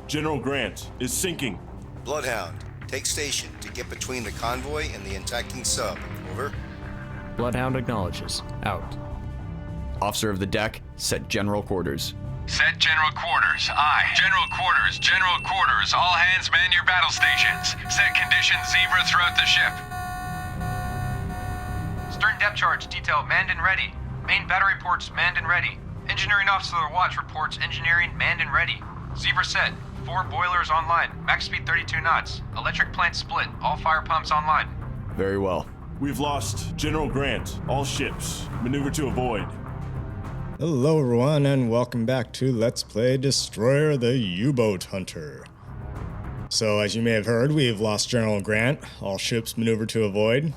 General Grant is sinking. Bloodhound, take station to get between the convoy and the attacking sub. Over. Bloodhound acknowledges. Out. Officer of the deck, set general quarters. Set general quarters. Aye. General quarters. General quarters. All hands man your battle stations. Set conditions Zebra throughout the ship. Stern depth charge detail manned and ready. Main battery ports manned and ready. Engineering officer watch reports engineering manned and ready. Zebra set. 4 boilers online. Max speed 32 knots. Electric plant split. All fire pumps online. Very well. We've lost General Grant. All ships. Maneuver to avoid. Hello everyone and welcome back to Let's Play Destroyer the U-Boat Hunter. So as you may have heard, we've lost General Grant. All ships maneuver to avoid.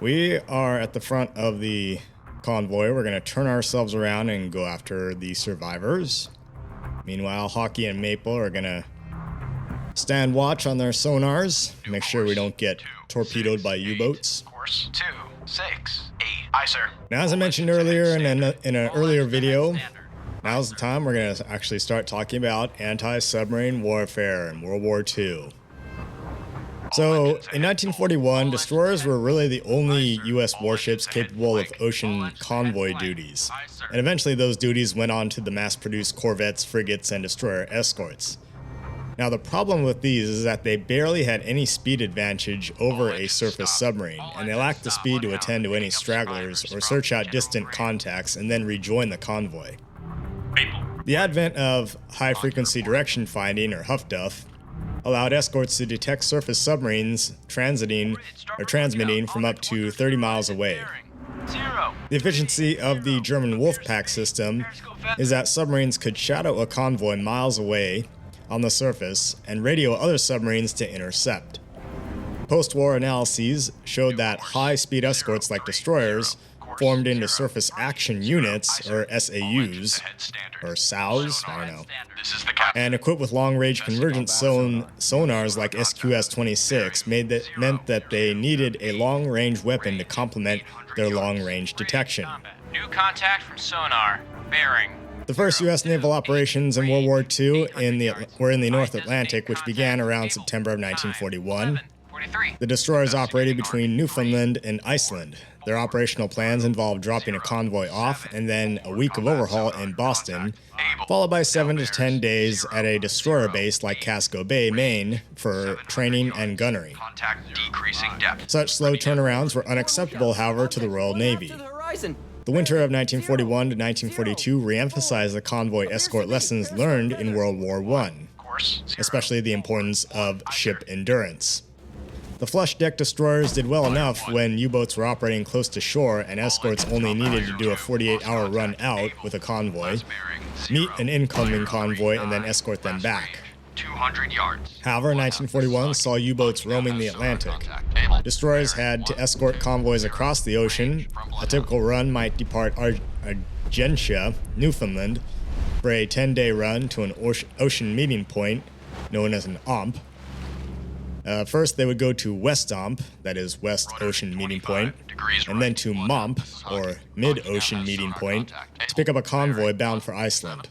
We are at the front of the convoy. We're going to turn ourselves around and go after the survivors. Meanwhile, Hockey and Maple are going to stand watch on their sonars. Make sure we don't get torpedoed by U-boats. Course 2, 6, 8. Aye, sir. Now, as I mentioned earlier in an earlier video, now's the time we're going to actually start talking about anti-submarine warfare in World War II. So, in 1941, destroyers were really the only U.S. warships capable of ocean convoy duties, and eventually those duties went on to the mass-produced corvettes, frigates, and destroyer escorts. Now, the problem with these is that they barely had any speed advantage over a surface submarine, and they lacked the speed to attend to any stragglers or search out distant contacts and then rejoin the convoy. The advent of high-frequency direction finding, or HFDUF, allowed escorts to detect surface submarines transmitting from up to 30 miles away. The efficiency of the German Wolfpack system is that submarines could shadow a convoy miles away on the surface and radio other submarines to intercept. Post-war analyses showed that high-speed escorts like destroyers formed into surface action units, or SAUs, or SAUs, I don't know, and equipped with long-range convergence sonars like SQS-26 meant that they needed a long-range weapon to complement their long-range detection. New contact from sonar. Bearing. The first U.S. naval operations in World War II were in the North Atlantic, which began around September of 1941. The destroyers operated between Newfoundland and Iceland. Their operational plans involved dropping a convoy off and then a week of overhaul in Boston, followed by 7 to 10 days at a destroyer base like Casco Bay, Maine, for training and gunnery. Such slow turnarounds were unacceptable, however, to the Royal Navy. The winter of 1941 to 1942 re-emphasized the convoy escort lessons learned in World War I, especially the importance of ship endurance. The flush deck destroyers did well enough when U-boats were operating close to shore and escorts only needed to do a 48-hour run out with a convoy, meet an incoming convoy, and then escort them back. However, 1941 saw U-boats roaming the Atlantic. Destroyers had to escort convoys across the ocean. A typical run might depart Argentia, Newfoundland, for a 10-day run to an ocean meeting point known as an OMP. First, they would go to West OMP, that is West Ocean Meeting Point, and then to MOMP, or Mid-Ocean Meeting Point, to pick up a convoy bound for Iceland.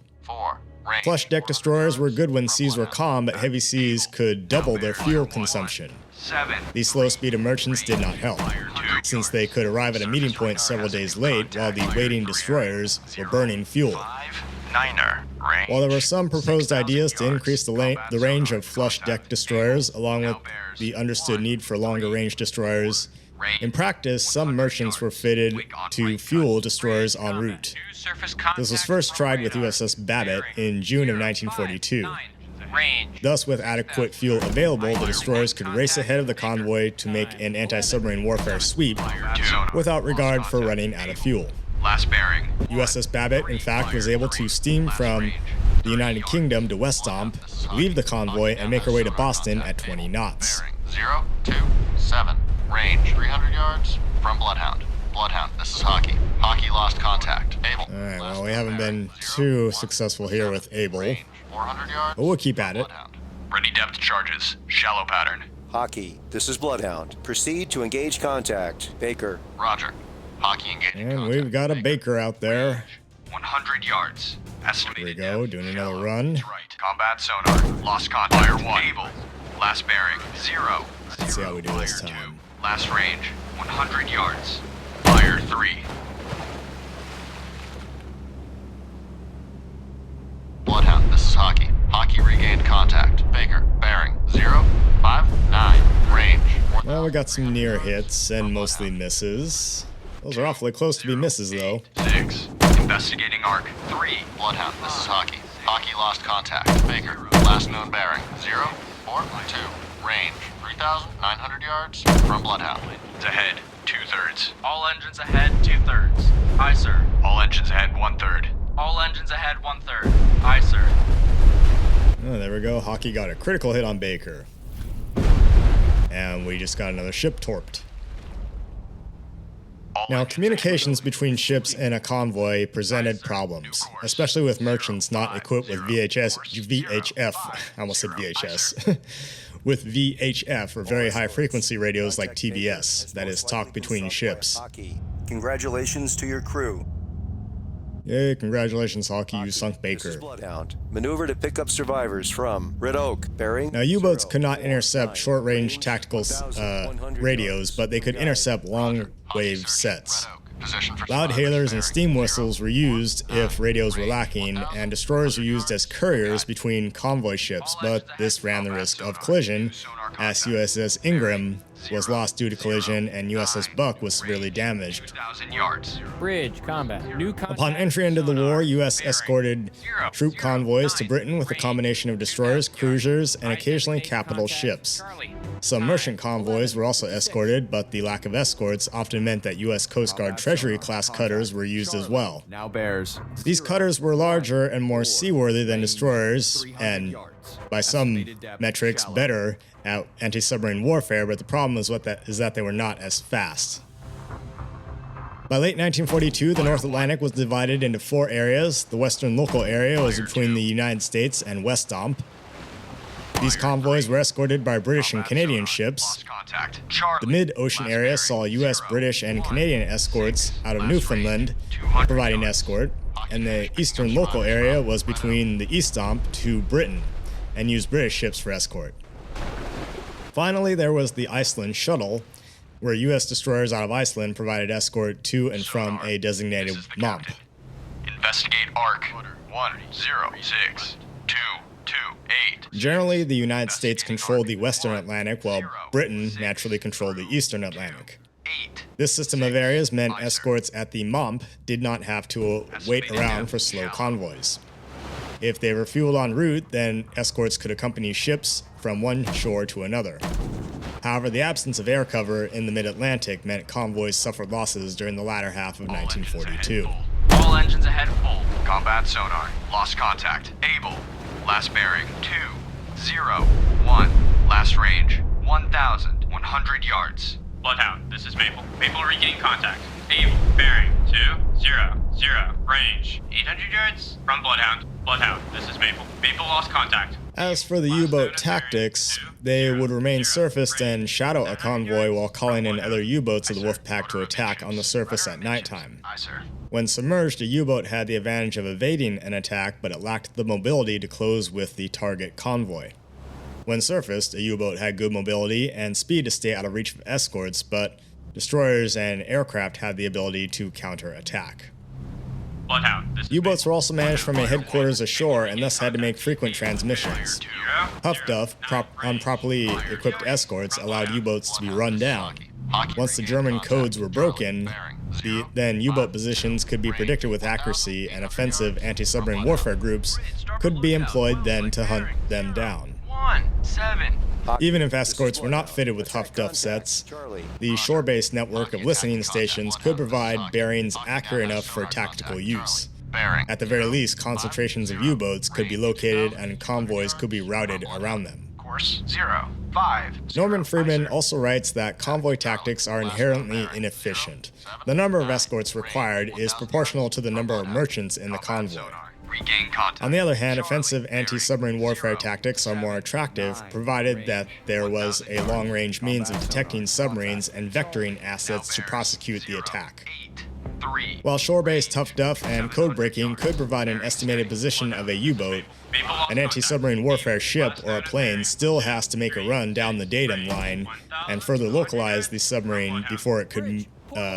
Flush deck destroyers were good when seas were calm, but heavy seas could double their fuel consumption. These slow-speed merchants did not help, since they could arrive at a meeting point several days late while the waiting destroyers were burning fuel. While there were some proposed ideas to increase the range of flush deck destroyers, along with the understood need for longer range destroyers, in practice, some merchants were fitted to fuel destroyers en route. This was first tried with USS Babbitt in June of 1942. Thus, with adequate fuel available, the destroyers could race ahead of the convoy to make an anti-submarine warfare sweep without regard for running out of fuel. USS Babbitt, in fact, was able to steam from the United Kingdom to West OMP, leave the convoy, and make her way to Boston at 20 knots. 027. Range 300 yards from Bloodhound. Bloodhound, this is Hockey. Hockey lost contact. Able. Alright, well, we haven't been too successful here with Able, 400 yards. but we'll keep at it. Ready depth charges. Shallow pattern. Hockey, this is Bloodhound. Proceed to engage contact. Baker. Roger. Hockey engaging And contact. we've got a Baker out there. 100 yards. Here we Estimated go, depth, doing another shallow. run. That's right. Combat sonar. Lost contact. Fire 1. Able. Last bearing. 0. Let's see how we do Fire this 2. time. Last range. 100 yards. Fire 3. Bloodhound, this is Hockey. Hockey regained contact. Baker, bearing 059. Range. Well, we got some near hits and mostly misses. Those are awfully close to be misses, though. 6. Investigating arc. 3. Bloodhound, this is Hockey. Hockey lost contact. Baker, last known bearing 042. Range 3,900 yards from Bloodhound. It's ahead 2/3. All engines ahead, 2/3. Aye, sir. All engines ahead 1/3. All engines ahead, 1/3. Aye, sir. Oh, there we go. Hockey got a critical hit on Baker. And we just got another ship torped. Now, communications between ships and a convoy presented problems, especially with merchants not equipped with VHF, I almost said VHS, with VHF or very high frequency radios like TBS, that is talk between ships. Congratulations to your crew. Yay, congratulations, Hockey, you sunk This is Baker. Bloodhound. Maneuver to pick up survivors from Red Oak, bearing. Now, U-boats could not intercept short-range tactical radios, but they could intercept long-wave sets. Position for Loud hailers and steam whistles were used if radios were lacking, and destroyers were used as couriers between convoy ships, but this ran the risk of collision, as USS Ingram was lost due to collision and USS Buck was severely damaged. 2,000 yards. Bridge combat. New contact. Upon entry into the war, U.S. escorted troop convoys to Britain with a combination of destroyers, cruisers, and occasionally capital ships. Some merchant convoys were also escorted, but the lack of escorts often meant that U.S. Coast Guard Treasury-class cutters were used as well. Now bears. These cutters were larger and more seaworthy than destroyers, and by some metrics better at anti-submarine warfare, but the problem is that they were not as fast. By late 1942, the North Atlantic was divided into 4 areas. The Western Local Area was between the United States and West Dump. These convoys were escorted by British and Canadian ships. The mid-ocean area saw U.S., British, and Canadian escorts out of Newfoundland providing escort, and the Eastern Local Area was between the East Dump to Britain and used British ships for escort. Finally, there was the Iceland Shuttle, where U.S. destroyers out of Iceland provided escort to and from a designated MOMP. Investigate arc 106228. Generally, the United States controlled the Western Atlantic, while Britain naturally controlled the Eastern Atlantic. This system of areas meant escorts at the MOMP did not have to wait around for slow convoys. If they were fueled en route, then escorts could accompany ships from one shore to another. However, the absence of air cover in the mid-Atlantic meant convoys suffered losses during the latter half of 1942. All engines ahead, full. Combat sonar. Lost contact. Able. Last bearing 201. Last range 1,100 yards. Bloodhound, this is Maple. Maple regaining contact. Able, bearing 200. Range 800 yards from Bloodhound. Bloodhound, this is Maple. Maple lost contact. As for the U-boat tactics, they would remain surfaced and shadow a convoy while calling in other U-boats of the Wolfpack to attack on the surface at nighttime. Aye, sir. When submerged, a U-boat had the advantage of evading an attack, but it lacked the mobility to close with the target convoy. When surfaced, a U-boat had good mobility and speed to stay out of reach of escorts, but destroyers and aircraft had the ability to counter-attack. Bloodhound, this is U-boats were also managed from a headquarters ashore and thus had to make frequent transmissions. Huff Duff, unproperly equipped escorts allowed U-boats to be run down. Once the German codes were broken, then U-boat positions could be predicted with accuracy, and offensive anti-submarine warfare groups could be employed then to hunt them down. 17. Even if escorts were not fitted with Huff Duff sets, the shore-based network of listening stations could provide bearings accurate enough for tactical use. At the very least, concentrations of U-boats could be located and convoys could be routed around them. Course 05. Norman Friedman also writes that convoy tactics are inherently inefficient. The number of escorts required is proportional to the number of merchants in the convoy. Regain contact. On the other hand, offensive anti-submarine warfare tactics are more attractive, provided that there was a long-range means of detecting submarines and vectoring assets to prosecute the attack. 3. While shore-based tough duff and code breaking could provide an estimated position of a U-boat, an anti-submarine warfare ship or a plane still has to make a run down the datum line and further localize the submarine before it could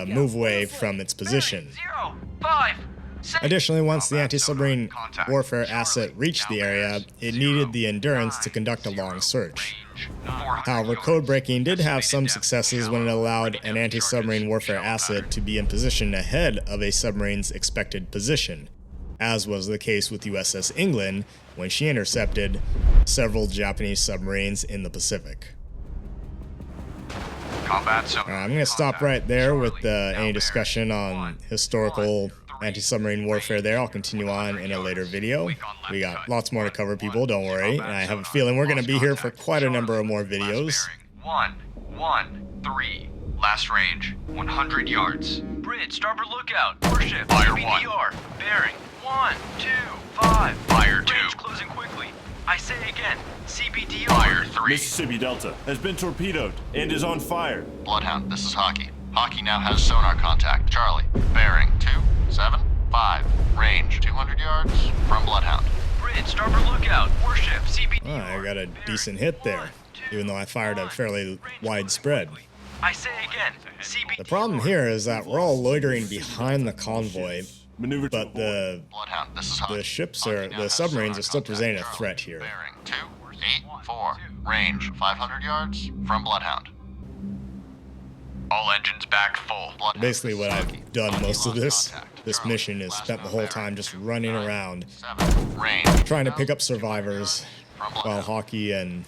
move away from its position. 0, 5, 6. Additionally, once the anti-submarine warfare asset reached the area, it needed the endurance to conduct a long search. However, code breaking did have some successes when it allowed an anti-submarine warfare asset to be in position ahead of a submarine's expected position, as was the case with USS England when she intercepted several Japanese submarines in the Pacific. I'm going to stop right there with any discussion on historical anti-submarine warfare there. I'll continue on in a later video. We got lots more to cover, people, don't worry. And I have a feeling we're going to be here for quite a number of more videos. 1, 1, 3. Last range, 100 yards. Bridge, starboard lookout. Warship, Fire CBDR. Bearing, 1, 2, 5. Fire 2. Range closing quickly. I say again, CBDR. Fire 3. Mississippi Delta has been torpedoed and is on fire. Bloodhound, this is Hockey. Hockey now has sonar contact. Charlie, bearing 275. Range 200 yards from Bloodhound. Bridge, starboard lookout. Warship, CBDR. Oh, I got a decent hit there, even though I fired a fairly wide spread. I say again, CBDR. The problem here is that we're all loitering behind the convoy, Maneuver to but the Bloodhound, this is Hockey. ships Hockey are, now the has submarines sonar are still contact. presenting a Charlie, threat here. Bearing 284. Range 500 yards from Bloodhound. All engines back full. Bloodhound, Basically what Hockey. I've done Hockey most of lost this contact. mission is Last spent the known whole bearing, time just 2, running 9, around, 7. Range trying to pick up survivors from while Bloodhound. Hockey and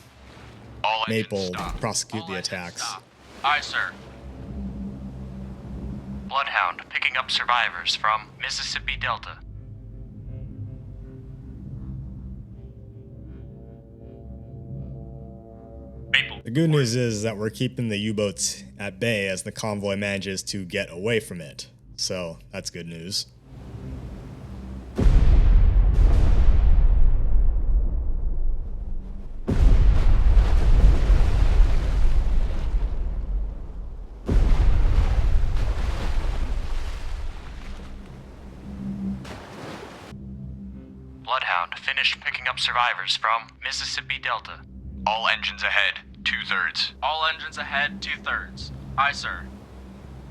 All engines Maple stop. prosecute All the engines attacks. stop. Aye, sir. Bloodhound picking up survivors from Mississippi Delta. Maple. The good news is that we're keeping the U-boats at bay as the convoy manages to get away from it. So that's good news. Bloodhound finished picking up survivors from Mississippi Delta. All engines ahead, 2/3. All engines ahead, 2/3. Aye, sir.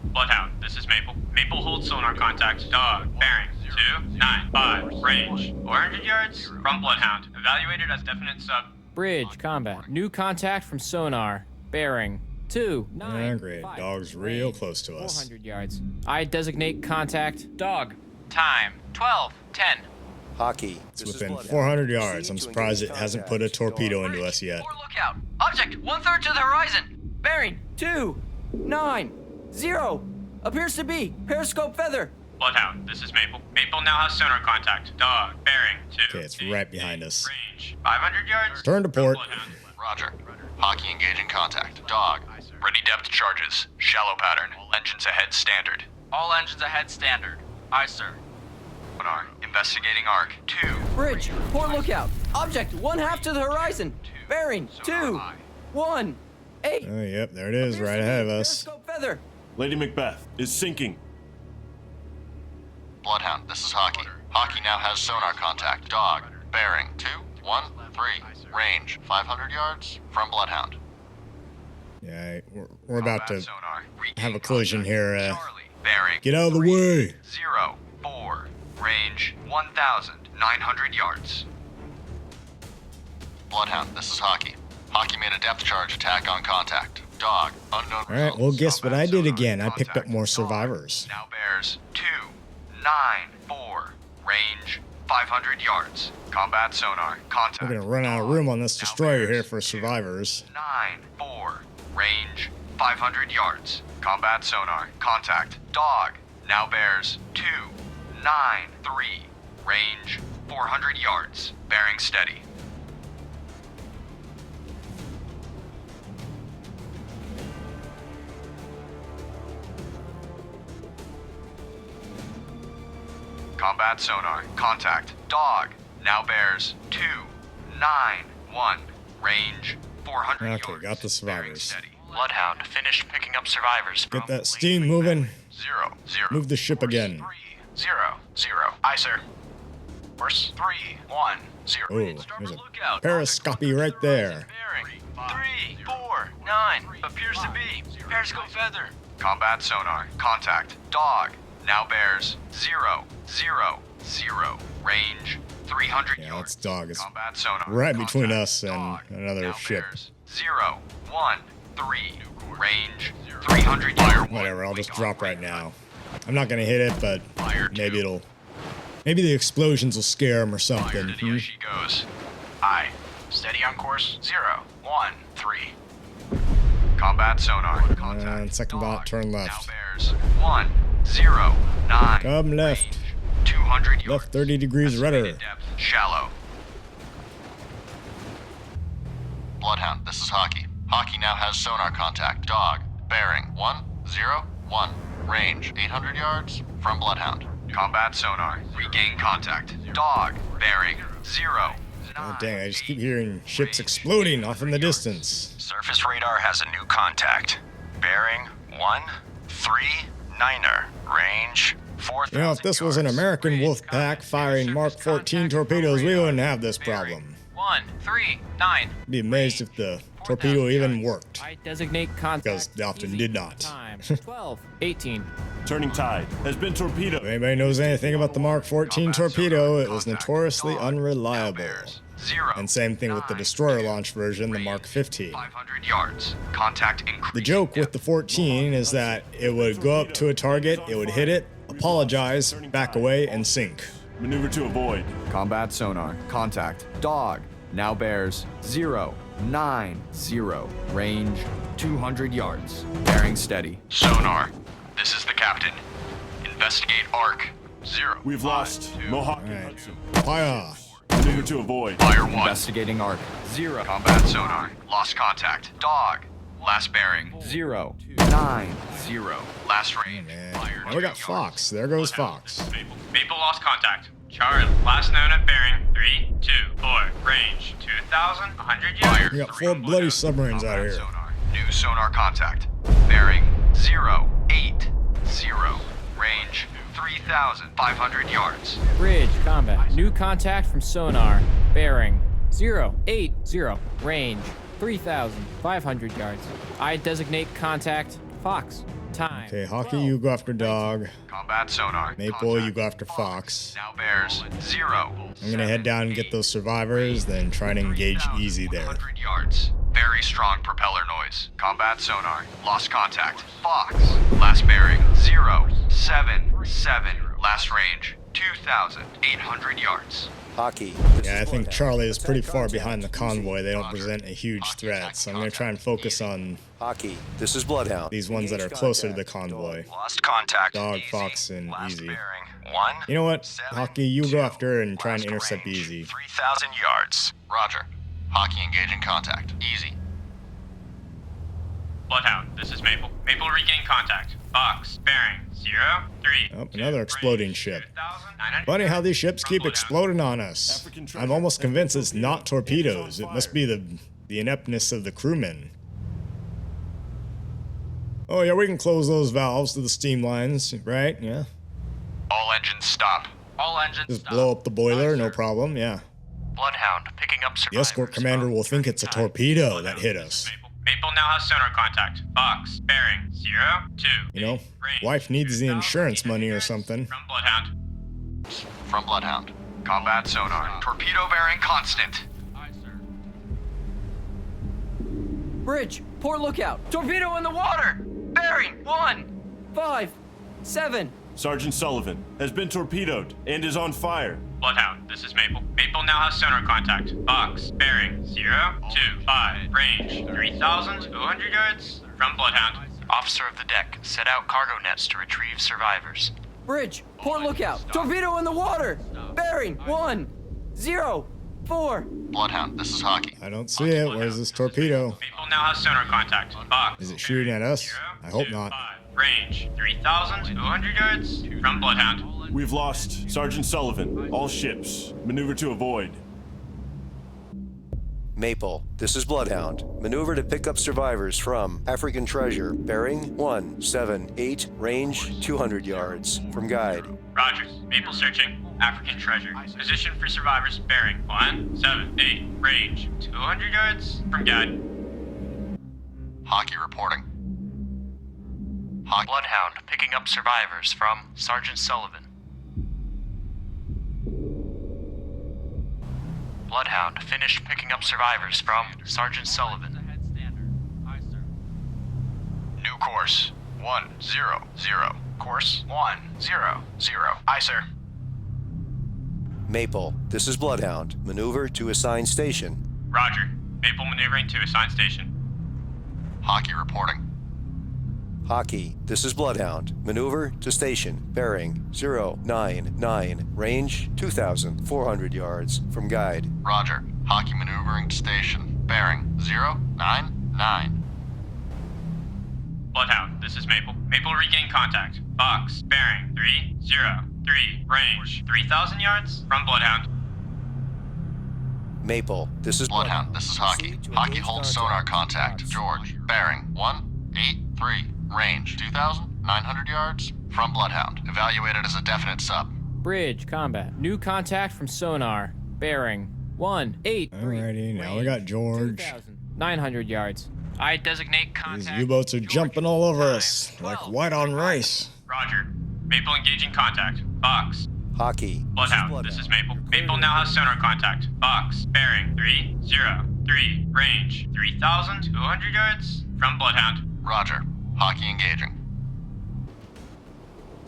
Bloodhound, this is Maple. Maple holds sonar contact. Dog, bearing 295. Range 400 yards from Bloodhound. Evaluated as definite sub. Bridge combat. New contact from sonar. Bearing 2, 9. Ah, great. Dog's real close to us. 400 yards. I designate contact. Dog. Time, 12, 10. Hockey. It's within 400 yards. I'm surprised it hasn't put a torpedo into us yet. Forward lookout. Object, 1/3 to the horizon. Bearing 2, 9, 0. Appears to be periscope feather. Bloodhound, this is Maple. Maple now has sonar contact. Dog, bearing 2. Okay, it's right behind us. Range 500 yards. Turn to port. Bloodhound. Roger. Hockey engaging contact. Dog. Ready depth charges. Shallow pattern. Engines ahead standard. All engines ahead, standard. Aye, sir. Sonar. Investigating arc. 2. Bridge, port lookout. Object, 1/2 to the horizon. Bearing 2, 1, 8. Oh, yep, there it is, right ahead of us. Periscope feather. Lady Macbeth is sinking. Bloodhound, this is Hockey. Hockey now has sonar contact. Dog. Bearing 213. Range 500 yards from Bloodhound. Yeah, we're about to Sonar. have a collision here. Charlie. Bearing. Get out of the way. 04. Range 1,900 yards. Bloodhound, this is Hockey. Hockey made a depth charge attack on contact. Dog. Unknown All right, well, guess what I did Sonar again? I picked up contact. more Dog. survivors. Now bears 294. Range 500 yards. Combat sonar. Contact. We're gonna run out of room on this destroyer here for survivors. 94. Range 500 yards. Combat sonar. Contact. Dog. Now bears 293. Range 400 yards. Bearing steady. Combat sonar. Contact. Dog. Now bears 291. Range 400 yards. Okay, got the Bearing survivors. steady. Bloodhound, finished picking up survivors. Get that steam moving. 0, 0. Move the ship again. 3, 0, 0. Aye, sir. Course 3, 1, 0. Oh, there's a periscopy right there. Bearing 3, 4, 9. Appears to be. Periscope feather. Combat sonar. Contact. Dog. Now bears 0, 0, 0. Range 300 Yeah, yards. that's dog. It's Combat sonar. right between Contact. us and Dog. another Now ship. bears 0, 1, 3. Range 300 yards. Whatever, I'll just drop right now. I'm not gonna hit it, but Fire maybe two. maybe the explosions will scare him or something. Fire to the she goes. Aye. Steady on course 0, 1, 3. Combat sonar. Contact. And second bot, turn left. Now bears 1, 0, 9. Come left. Range 200 yards. Left 30 degrees Estimated rudder. depth, shallow. Bloodhound, this is Hockey. Hockey now has sonar contact. Dog. Bearing 1, 0, 1. Range 800 yards from Bloodhound. Combat sonar. Regain contact. Dog. Bearing 0. Oh, dang, I just keep hearing ships exploding off in the distance. Surface radar has a new contact. Bearing 1, 3, 9er. Range 4,000 You know, if this was an yards. American Range wolf pack firing Mark 14 torpedoes, we wouldn't have this problem. 1, 3, 9. I'd be amazed if the torpedo even worked, I designate contact. because they often did not. Time 12, 18. Turning tide has been torpedoed. If anybody knows anything about the Mark 14 torpedo, it was notoriously Dog. unreliable. Now bears 0, And same thing with the 9, destroyer launch version, the Mark 15. 500 yards. Contact increase. The joke with the 14 is that it would go up to a target, it would hit it, apologize, back away, and sink. Maneuver to avoid. Combat sonar. Contact. Dog. Now bears 0, 9, 0. Range 200 yards. Bearing steady. Sonar. This is the captain. Investigate arc. 0. We've lost Mohawk and Alright. Hudson. Fire! Maneuver to avoid. Fire 1. Investigating arc. 0, Combat sonar. Lost contact. Dog. Last bearing. 0, 9, 0. Last range. Man. Fire Now we got 2 Fox. There goes Fox. Maple. Maple lost contact. Charlie, last known at bearing 3, 2, 4. Range 2,100 yards. We got 4 bloody submarines out Combat here. sonar. New sonar contact. Bearing 0, 8, 0. Range 3,500 yards. Bridge combat. New contact from sonar. Bearing 080. Range 3,500 yards. I designate contact Fox. Time. Okay, Hockey, you go after Dog. Combat sonar. Maple, Contact. you go after Fox. Now bears 0. I'm gonna head down and get those survivors, then try to engage easy there. 100 yards. Very strong propeller noise. Combat sonar. Lost contact. Fox. Last bearing 0, 7, 7. Last range 2,800 yards. Hockey. Yeah, I think Charlie is pretty far behind the convoy. They don't present a huge threat, so I'm gonna try and focus on Hockey. This is Bloodhound. these ones that are closer to the convoy. Lost contact. Dog, Easy. Fox, and Last Easy. bearing 1. You know what? 7, Hockey, you 2. go after and try and Last intercept range, Easy. 3,000 yards. Roger. Hockey engaging contact. Easy. Bloodhound, this is Maple. Maple regaining contact. Fox, bearing 0, 3. Oh, another exploding ship. 2,900 Funny how these ships from keep Bloodhound. exploding on us. I'm almost convinced it's not torpedoes. It must be the ineptness of the crewmen. Oh yeah, we can close those valves to the steam lines, right? Yeah. All engines stop. All engines Just stop. blow up the boiler, no problem, yeah. Bloodhound picking up The survivors. escort commander will think it's a torpedo that hit us. Maple. Maple now has sonar contact. Fox, bearing 0, 2. You know, Range wife needs the 2,800 insurance money or yards something. From Bloodhound. From Bloodhound. Combat sonar. Torpedo bearing constant. Bridge. Port lookout. Torpedo in the water. Bearing 1, 5, 7. Sergeant Sullivan has been torpedoed and is on fire. Bloodhound, this is Maple. Maple now has sonar contact. Fox, bearing 0, 2, 5. Range 3,200 yards from Bloodhound. Officer of the deck, set out cargo nets to retrieve survivors. Bridge. Port lookout. Torpedo in the water. Bearing 1, 0, 4. Bloodhound, this is Hockey. I don't see it. Where's this torpedo? Maple now has sonar contact. Fox. Is it shooting at us? I hope not. 5. Range 3,200 yards from Bloodhound. We've lost Sergeant Sullivan. All ships. Maneuver to avoid. Maple, this is Bloodhound. Maneuver to pick up survivors from African Treasure, bearing 178, range 200 yards. From guide. Roger. Maple searching. African treasure. Position for survivors bearing 178, range 200 yards. From guide. Hockey reporting. Bloodhound picking up survivors from Sergeant Sullivan. Bloodhound finished picking up survivors from Sergeant Sullivan. New course 100. Course 100. Aye, sir. Maple, this is Bloodhound. Maneuver to assigned station. Roger. Maple maneuvering to assigned station. Hockey reporting. Hockey, this is Bloodhound. Maneuver to station. Bearing 099, range 2,400 yards. From guide. Roger. Hockey maneuvering to station. Bearing 099. Bloodhound, this is Maple. Maple regain contact. Box, bearing 303, range 3,000 yards. From Bloodhound. Maple, this is Bloodhound, this is Hockey. Proceed to Hockey engage holds sonar contact. Box. George. Bearing 183, range 2,900 yards. From Bloodhound. Evaluated as a definite sub. Bridge, combat. New contact from sonar. Bearing 183. Alrighty, now we got George. 2,900 yards. I designate These contact. U-boats are George. jumping all over Time, us like 12. white on rice. Roger. Maple engaging contact. Box. Hockey. Bloodhound, this is Maple. Maple now has sonar contact. Box, bearing 303, range 3,200 yards. From Bloodhound. Roger. Hockey engaging.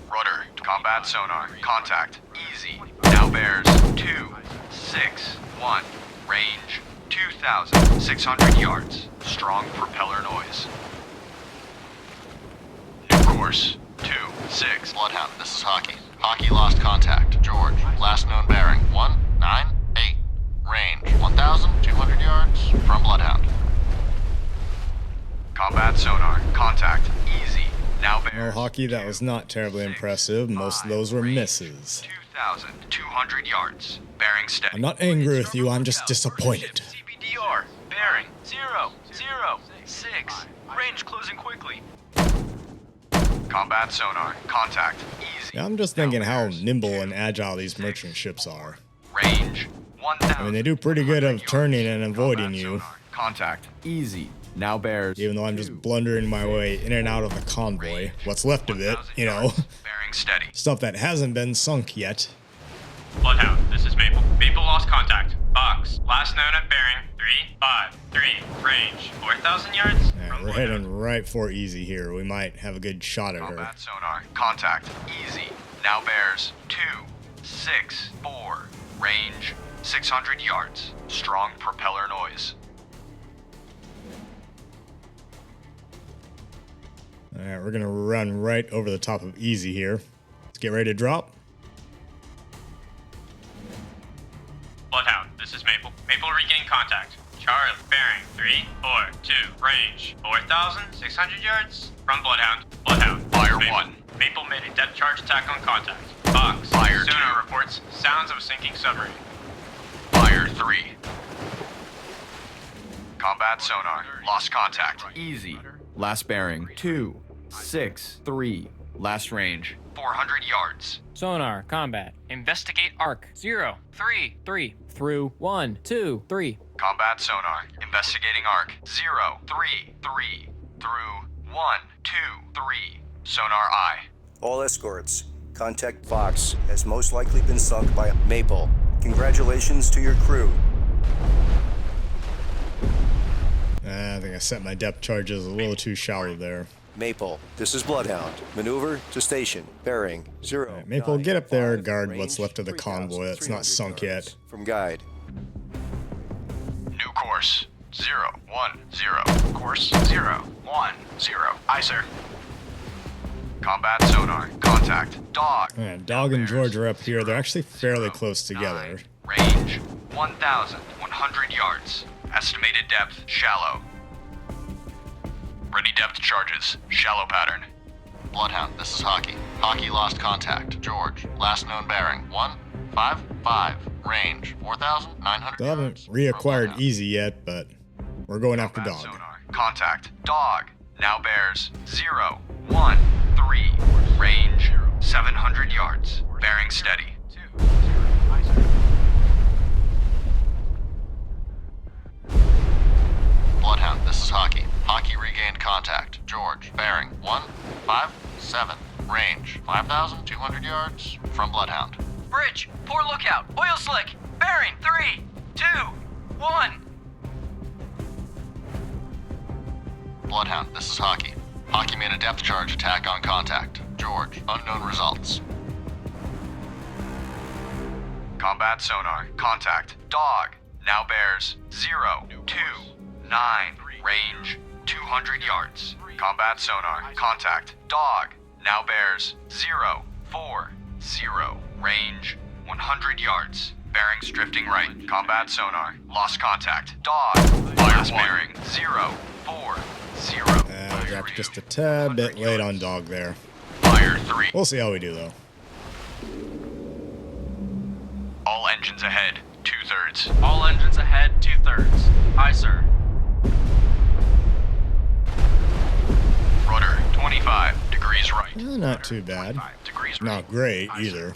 Rudder. Combat sonar. Contact. Easy. Now bears 261. Range 2,600 yards. Strong propeller noise. New course 26. Bloodhound, this is Hockey. Hockey lost contact. George. Last known bearing 198. Range 1,200 yards. From Bloodhound. Combat sonar. Contact. Easy. Now Well, bears. Hockey, that was not terribly impressive. Most of those were misses. 2,200 yards. Bearing steady. I'm not angry with you, I'm just disappointed. CBDR. Bearing 006. Range closing quickly. Combat sonar. Contact. Easy. Yeah, I'm just thinking how nimble and agile these merchant ships are. Range 1,000. I mean, they do pretty good of turning and avoiding you, Contact. Easy. Now bears. even though I'm just blundering my way in and out of the convoy. What's left of it, you know. Bearing steady. Stuff that hasn't been sunk yet. Bloodhound, this is Maple. Maple lost contact. Box, last known at bearing 353, range 4,000 yards. Yeah, From we're Bloodhound. heading right for Easy here. We might have a good shot at her. Combat sonar. Contact. Easy. Now bears 264. Range 600 yards. Strong propeller noise. Alright, we're gonna run right over the top of Easy here. Let's get ready to drop. Bloodhound, this is Maple. Maple regain contact. Charlie, bearing 342, range 4,600 yards. From Bloodhound. Bloodhound, this is Fire Maple. 1. Maple made a depth charge attack on contact. Box, Fire sonar 2. reports sounds of a sinking submarine. Fire 3. Combat sonar. Lost contact. Easy. Last bearing. 263. Last range. 400 yards. Sonar, combat. Investigate arc. 033 through 123. Combat sonar. Investigating arc. 033 through 123. Sonar eye. All escorts. Contact Fox has most likely been sunk by Maple. Congratulations to your crew. I think I set my depth charges a little too shallow there. Maple, this is Bloodhound. Maneuver to station. Bearing 0. Alright, Maple, get up there, guard what's left of the convoy that's not sunk yet. From guide. New course. 010. Course 010. Aye, sir. Combat sonar. Contact. Dog. Alright, Dog and George are up here. They're actually fairly close together. Range 1,100 yards. Estimated depth shallow. Ready depth charges. Shallow pattern. Bloodhound, this is Hockey. Hockey lost contact. George. Last known bearing 155. Range 4,900 Still haven't yards. from reacquired Bloodhound. easy yet, but we're going after Combat dog. sonar. Contact. Dog. Now bears 0, 1, 3. Range 700 yards. Bearing steady. Bloodhound, this is Hockey. Hockey regained contact. George, bearing 157. Range 5,200 yards from Bloodhound. Bridge, poor lookout, oil slick, bearing 3, 2, 1. Bloodhound, this is Hockey. Hockey made a depth charge attack on contact. George, unknown results. Combat sonar. Contact. Dog. Now bears 0, 2, 9. Range 200 yards. Combat sonar. Contact. Dog. Now bears 0, 4, 0. Range 100 yards. Bearings drifting right. Combat sonar. Lost contact. Dog. Last bearing 0, 4, 0. We dropped just a tad bit late on dog there. Fire 3. We'll see how we do, though. All engines ahead. 2/3. All engines ahead, 2/3. Aye, sir. Rudder 25 degrees right. Not too bad. 25 degrees right. Not great either.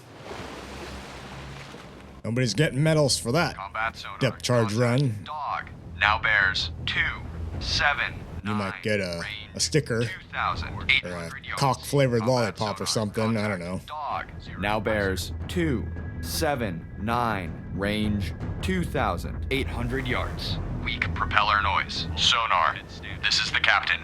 Nobody's getting medals for that. Combat sonar. Depth charge Contact. run. Dog. Now bears 2, 7. You might get a sticker 2,800 or a yards. cock-flavored Combat lollipop or sonar. something. I don't Contact. know. Dog. Now bears 2, 7, 9. Range 2,800 yards. Weak propeller noise. Sonar. This is the captain.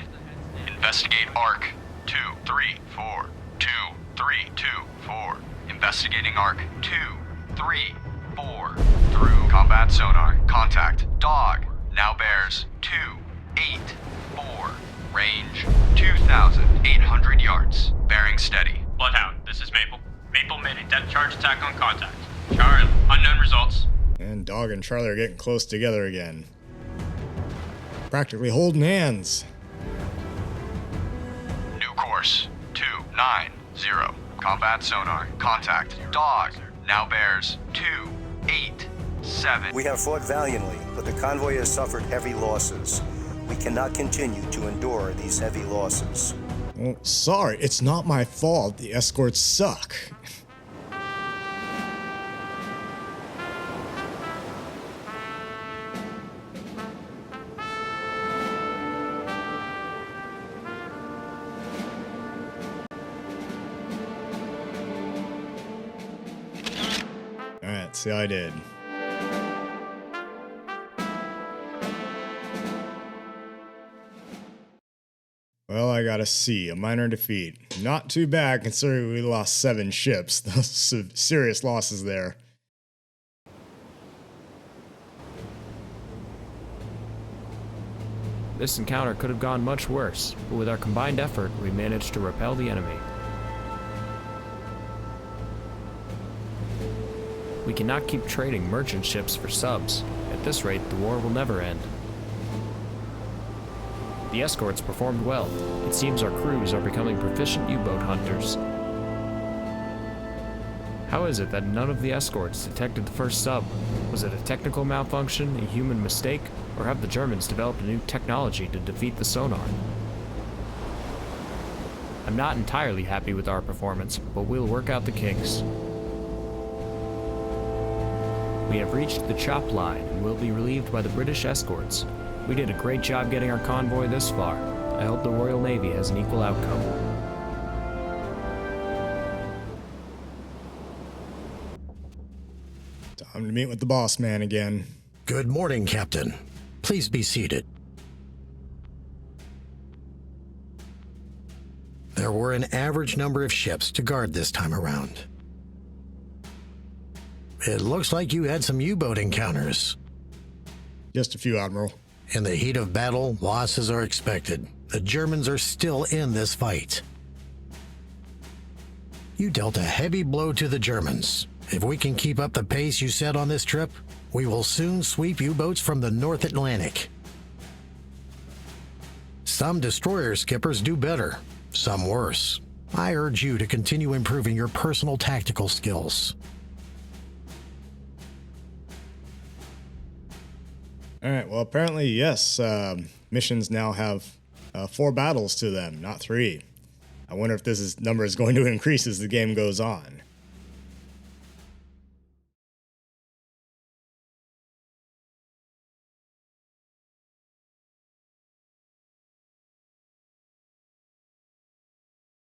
Investigate arc. 2, 3, 4. 2, 3, 2, 4. Investigating arc. 2, 3, 4. Through combat sonar. Contact. Dog. Now bears 2, 8, 4. Range 2,800 yards. Bearing steady. Bloodhound, this is Maple. Maple made a depth charge attack on contact. Charlie, unknown results. And dog and Charlie are getting close together again. Practically holding hands. New course 290. Combat sonar. Contact. Dog. Now bears 2, 8, 7. We have fought valiantly, but the convoy has suffered heavy losses. We cannot continue to endure these heavy losses. Well, sorry, it's not my fault. The escorts suck. Alright, see how I did. Well, I got a C, a minor defeat. Not too bad considering we lost 7 ships. Those serious losses there. This encounter could have gone much worse, but with our combined effort, we managed to repel the enemy. We cannot keep trading merchant ships for subs. At this rate, the war will never end. The escorts performed well. It seems our crews are becoming proficient U-boat hunters. How is it that none of the escorts detected the first sub? Was it a technical malfunction, a human mistake, or have the Germans developed a new technology to defeat the sonar? I'm not entirely happy with our performance, but we'll work out the kinks. We have reached the chop line and will be relieved by the British escorts. We did a great job getting our convoy this far. I hope the Royal Navy has an equal outcome. Time to meet with the boss man again. Good morning, Captain. Please be seated. There were an average number of ships to guard this time around. It looks like you had some U-boat encounters. Just a few, Admiral. In the heat of battle, losses are expected. The Germans are still in this fight. You dealt a heavy blow to the Germans. If we can keep up the pace you set on this trip, we will soon sweep U-boats from the North Atlantic. Some destroyer skippers do better, some worse. I urge you to continue improving your personal tactical skills. All right, well, apparently, yes, missions now have 4 battles to them, not 3. I wonder if number is going to increase as the game goes on.